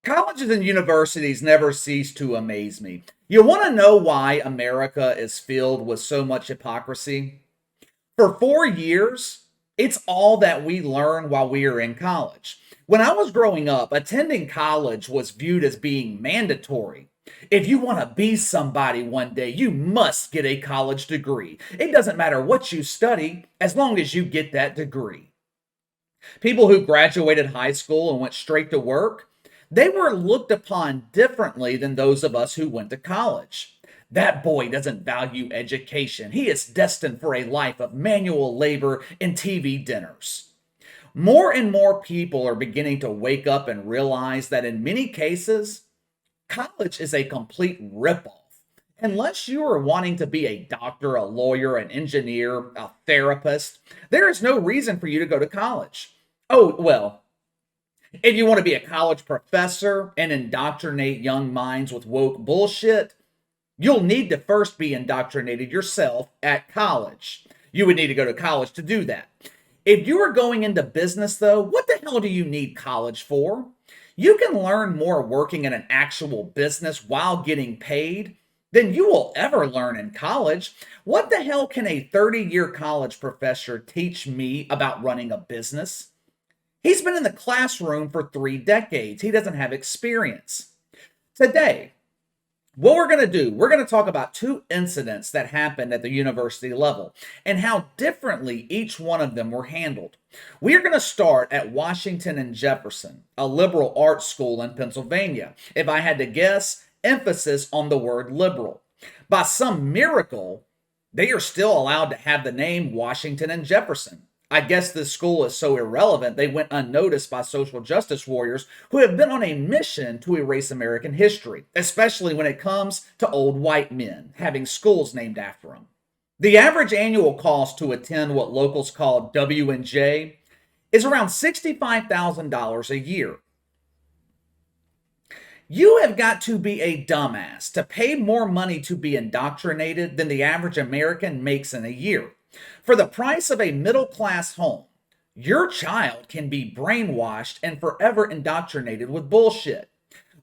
Colleges and universities never cease to amaze me. You want to know why America is filled with so much hypocrisy? For 4 years, it's all that we learn while we are in college. When I was growing up, attending college was viewed as being mandatory. If you want to be somebody one day, you must get a college degree. It doesn't matter what you study as long as you get that degree. People who graduated high school and went straight to work, they were looked upon differently than those of us who went to college. That boy doesn't value education. He is destined for a life of manual labor and TV dinners. More and more people are beginning to wake up and realize that in many cases, college is a complete ripoff. Unless you are wanting to be a doctor, a lawyer, an engineer, a therapist, there is no reason for you to go to college. Oh, well, if you want to be a college professor and indoctrinate young minds with woke bullshit, you'll need to first be indoctrinated yourself at college. You would need to go to college to do that. If you are going into business, though, what the hell do you need college for? You can learn more working in an actual business while getting paid than you will ever learn in college. What the hell can a 30-year college professor teach me about running a business? He's been in the classroom for 3 decades. He doesn't have experience. Today, what we're going to do, we're going to talk about 2 incidents that happened at the university level and how differently each one of them were handled. We are going to start at Washington and Jefferson, a liberal arts school in Pennsylvania. If I had to guess, emphasis on the word liberal. By some miracle, they are still allowed to have the name Washington and Jefferson. I guess this school is so irrelevant, they went unnoticed by social justice warriors who have been on a mission to erase American history, especially when it comes to old white men having schools named after them. The average annual cost to attend what locals call W&J is around $65,000 a year. You have got to be a dumbass to pay more money to be indoctrinated than the average American makes in a year. For the price of a middle-class home, your child can be brainwashed and forever indoctrinated with bullshit.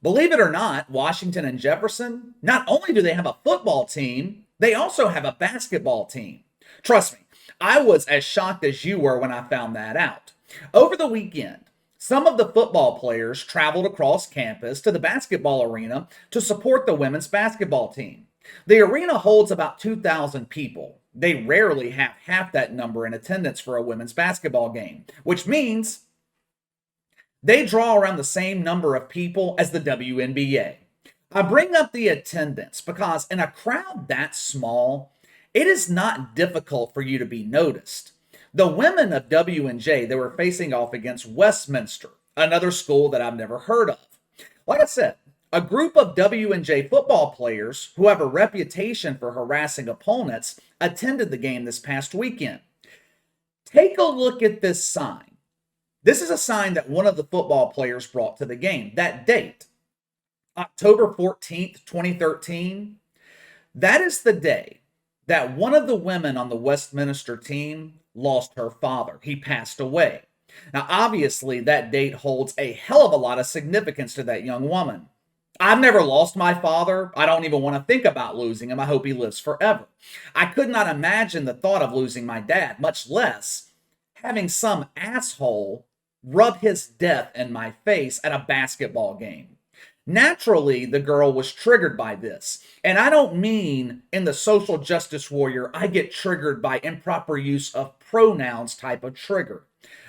Believe it or not, Washington and Jefferson, not only do they have a football team, they also have a basketball team. Trust me, I was as shocked as you were when I found that out. Over the weekend, some of the football players traveled across campus to the basketball arena to support the women's basketball team. The arena holds about 2,000 people. They rarely have half that number in attendance for a women's basketball game, which means they draw around the same number of people as the WNBA. I bring up the attendance because in a crowd that small, it is not difficult for you to be noticed. The women of W&J, they were facing off against Westminster, another school that I've never heard of. Like I said, a group of W&J football players who have a reputation for harassing opponents attended the game this past weekend. Take a look at this sign. This is a sign that one of the football players brought to the game. That date, October 14th, 2013, that is the day that one of the women on the Westminster team lost her father. He passed away. Now, obviously, that date holds a hell of a lot of significance to that young woman. I've never lost my father. I don't even want to think about losing him. I hope he lives forever. I could not imagine the thought of losing my dad, much less having some asshole rub his death in my face at a basketball game. Naturally, the girl was triggered by this. And I don't mean in the social justice warrior, I get triggered by improper use of pronouns type of trigger.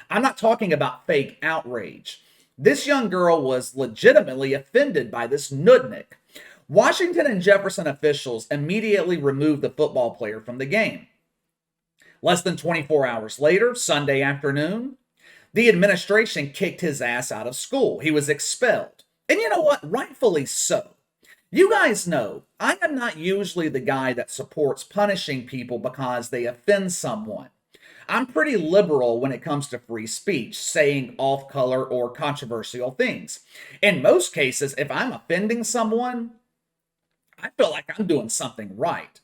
I'm not talking about fake outrage. This young girl was legitimately offended by this nudnik. Washington and Jefferson officials immediately removed the football player from the game. Less than 24 hours later, Sunday afternoon, the administration kicked his ass out of school. He was expelled. And you know what? Rightfully so. You guys know, I am not usually the guy that supports punishing people because they offend someone. I'm pretty liberal when it comes to free speech, saying off-color or controversial things. In most cases, if I'm offending someone, I feel like I'm doing something right.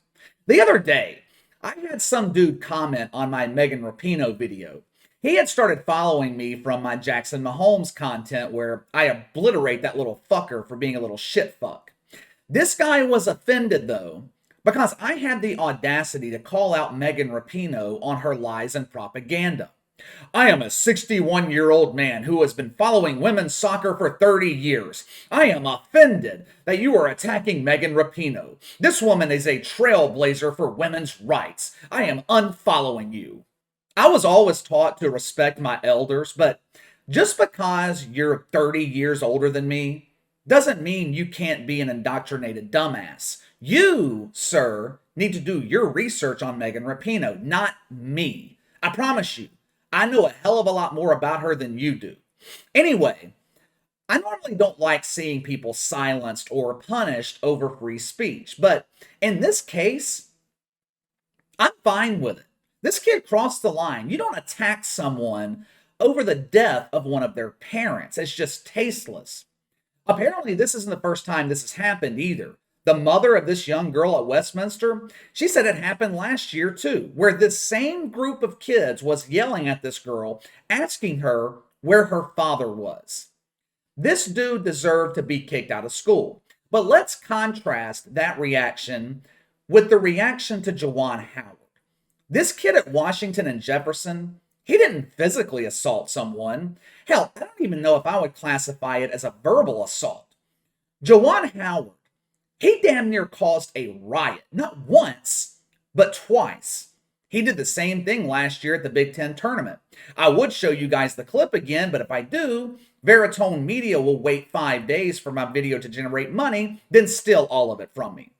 The other day, I had some dude comment on my Megan Rapinoe video. He had started following me from my Jackson Mahomes content where I obliterate that little fucker for being a little shit fuck. This guy was offended though, because I had the audacity to call out Megan Rapinoe on her lies and propaganda. I am a 61-year-old man who has been following women's soccer for 30 years. I am offended that you are attacking Megan Rapinoe. This woman is a trailblazer for women's rights. I am unfollowing you. I was always taught to respect my elders, but just because you're 30 years older than me doesn't mean you can't be an indoctrinated dumbass. You, sir, need to do your research on Megan Rapinoe, not me. I promise you, I know a hell of a lot more about her than you do. Anyway, I normally don't like seeing people silenced or punished over free speech, but in this case, I'm fine with it. This kid crossed the line. You don't attack someone over the death of one of their parents. It's just tasteless. Apparently, this isn't the first time this has happened either. The mother of this young girl at Westminster, she said it happened last year too, where this same group of kids was yelling at this girl, asking her where her father was. This dude deserved to be kicked out of school. But let's contrast that reaction with the reaction to Juwan Howard. This kid at Washington and Jefferson, he didn't physically assault someone. Hell, I don't even know if I would classify it as a verbal assault. Juwan Howard, he damn near caused a riot, not once, but twice. He did the same thing last year at the Big Ten tournament. I would show you guys the clip again, but if I do, Veritone Media will wait 5 days for my video to generate money, then steal all of it from me.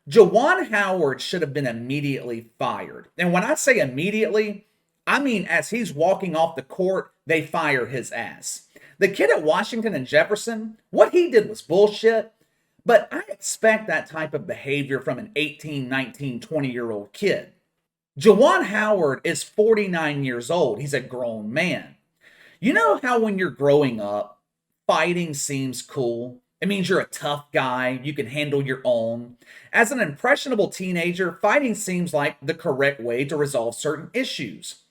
Juwan Howard should have been immediately fired. And when I say immediately, I mean as he's walking off the court, they fire his ass. The kid at Washington and Jefferson, what he did was bullshit, but I expect that type of behavior from an 18, 19, 20-year-old kid. Juwan Howard is 49 years old. He's a grown man. You know how when you're growing up, fighting seems cool? It means you're a tough guy, you can handle your own. As an impressionable teenager, fighting seems like the correct way to resolve certain issues.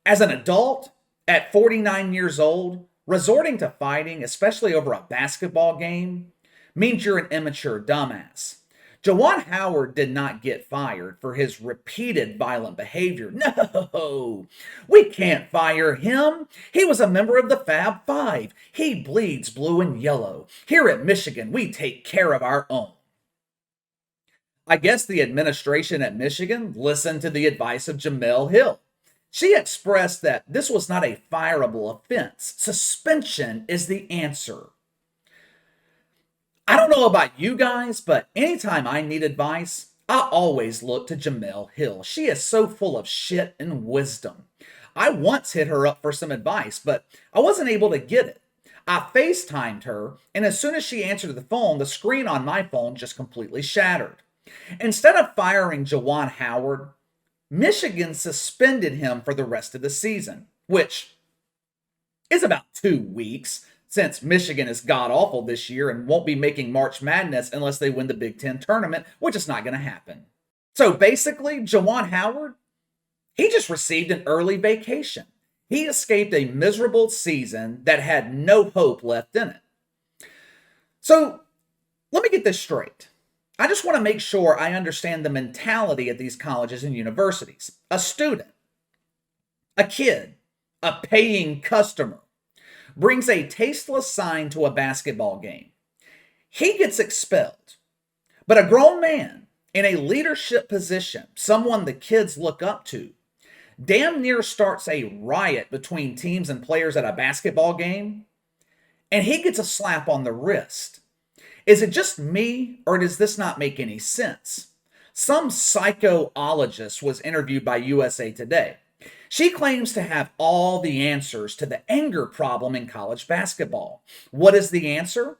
As an adult, at 49 years old, resorting to fighting, especially over a basketball game, means you're an immature dumbass. Juwan Howard did not get fired for his repeated violent behavior. No, we can't fire him. He was a member of the Fab Five. He bleeds blue and yellow. Here at Michigan, we take care of our own. I guess the administration at Michigan listened to the advice of Jemele Hill. She expressed that this was not a fireable offense. Suspension is the answer. I don't know about you guys, but anytime I need advice, I always look to Jemele Hill. She is so full of shit and wisdom. I once hit her up for some advice, but I wasn't able to get it. I FaceTimed her, and as soon as she answered the phone, the screen on my phone just completely shattered. Instead of firing Juwan Howard, Michigan suspended him for the rest of the season, which is about 2 weeks. Since Michigan is god-awful this year and won't be making March Madness unless they win the Big Ten tournament, which is not going to happen. So basically, Juwan Howard, he just received an early vacation. He escaped a miserable season that had no hope left in it. So let me get this straight. I just want to make sure I understand the mentality at these colleges and universities. A student, a kid, a paying customer, brings a tasteless sign to a basketball game. He gets expelled. But a grown man in a leadership position, someone the kids look up to, damn near starts a riot between teams and players at a basketball game, and he gets a slap on the wrist. Is it just me, or does this not make any sense? Some psychologist was interviewed by USA Today. She claims to have all the answers to the anger problem in college basketball. What is the answer?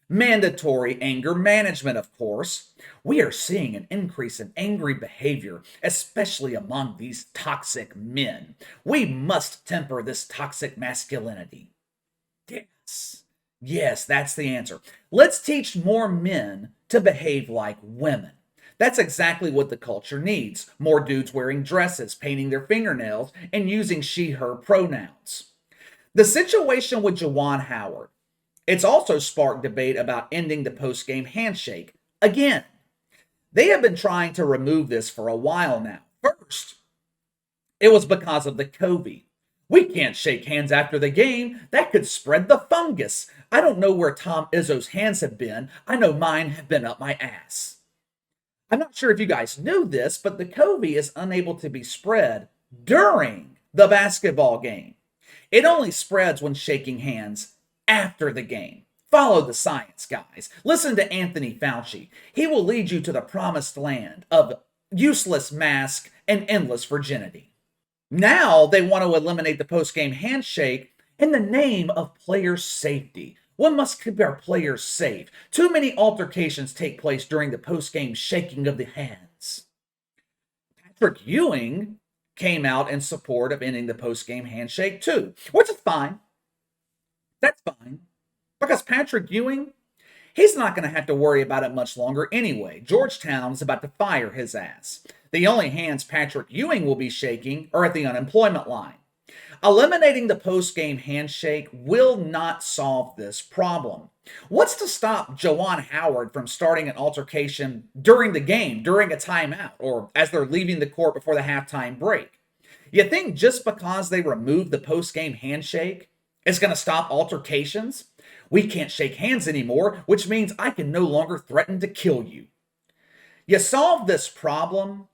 Mandatory anger management, of course. We are seeing an increase in angry behavior, especially among these toxic men. We must temper this toxic masculinity. Yes, that's the answer. Let's teach more men to behave like women. That's exactly what the culture needs. More dudes wearing dresses, painting their fingernails, and using she, her pronouns. The situation with Juwan Howard, it's also sparked debate about ending the post-game handshake. Again, they have been trying to remove this for a while now. First, it was because of the COVID. We can't shake hands after the game. That could spread the fungus. I don't know where Tom Izzo's hands have been. I know mine have been up my ass. I'm not sure if you guys knew this, but the COVID is unable to be spread during the basketball game. It only spreads when shaking hands after the game. Follow the science, guys. Listen to Anthony Fauci. He will lead you to the promised land of useless mask and endless virginity. Now they want to eliminate the post-game handshake in the name of player safety. One must keep our players safe. Too many altercations take place during the post-game shaking of the hands. Patrick Ewing came out in support of ending the post-game handshake too, which is fine. That's fine. Because Patrick Ewing, he's not going to have to worry about it much longer anyway. Georgetown is about to fire his ass. The only hands Patrick Ewing will be shaking are at the unemployment line. Eliminating the post-game handshake will not solve this problem. What's to stop Juwan Howard from starting an altercation during the game, during a timeout, or as they're leaving the court before the halftime break? You think just because they removed the post-game handshake is going to stop altercations? We can't shake hands anymore, which means I can no longer threaten to kill you. You solve this problem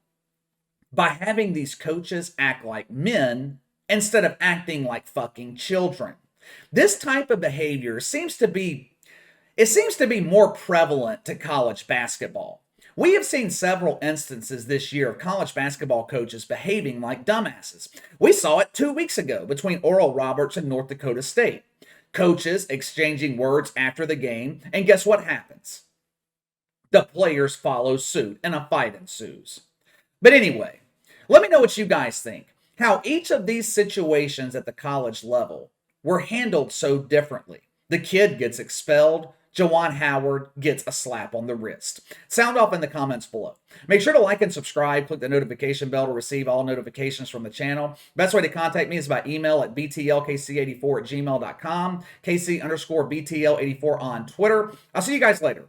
by having these coaches act like men instead of acting like fucking children. This type of behavior seems to be more prevalent to college basketball. We have seen several instances this year of college basketball coaches behaving like dumbasses. We saw it 2 weeks ago between Oral Roberts and North Dakota State. Coaches exchanging words after the game, and guess what happens? The players follow suit and a fight ensues. But anyway, let me know what you guys think. How each of these situations at the college level were handled so differently. The kid gets expelled. Juwan Howard gets a slap on the wrist. Sound off in the comments below. Make sure to like and subscribe. Click the notification bell to receive all notifications from the channel. Best way to contact me is by email at btlkc84@gmail.com. KC_BTL84 on Twitter. I'll see you guys later.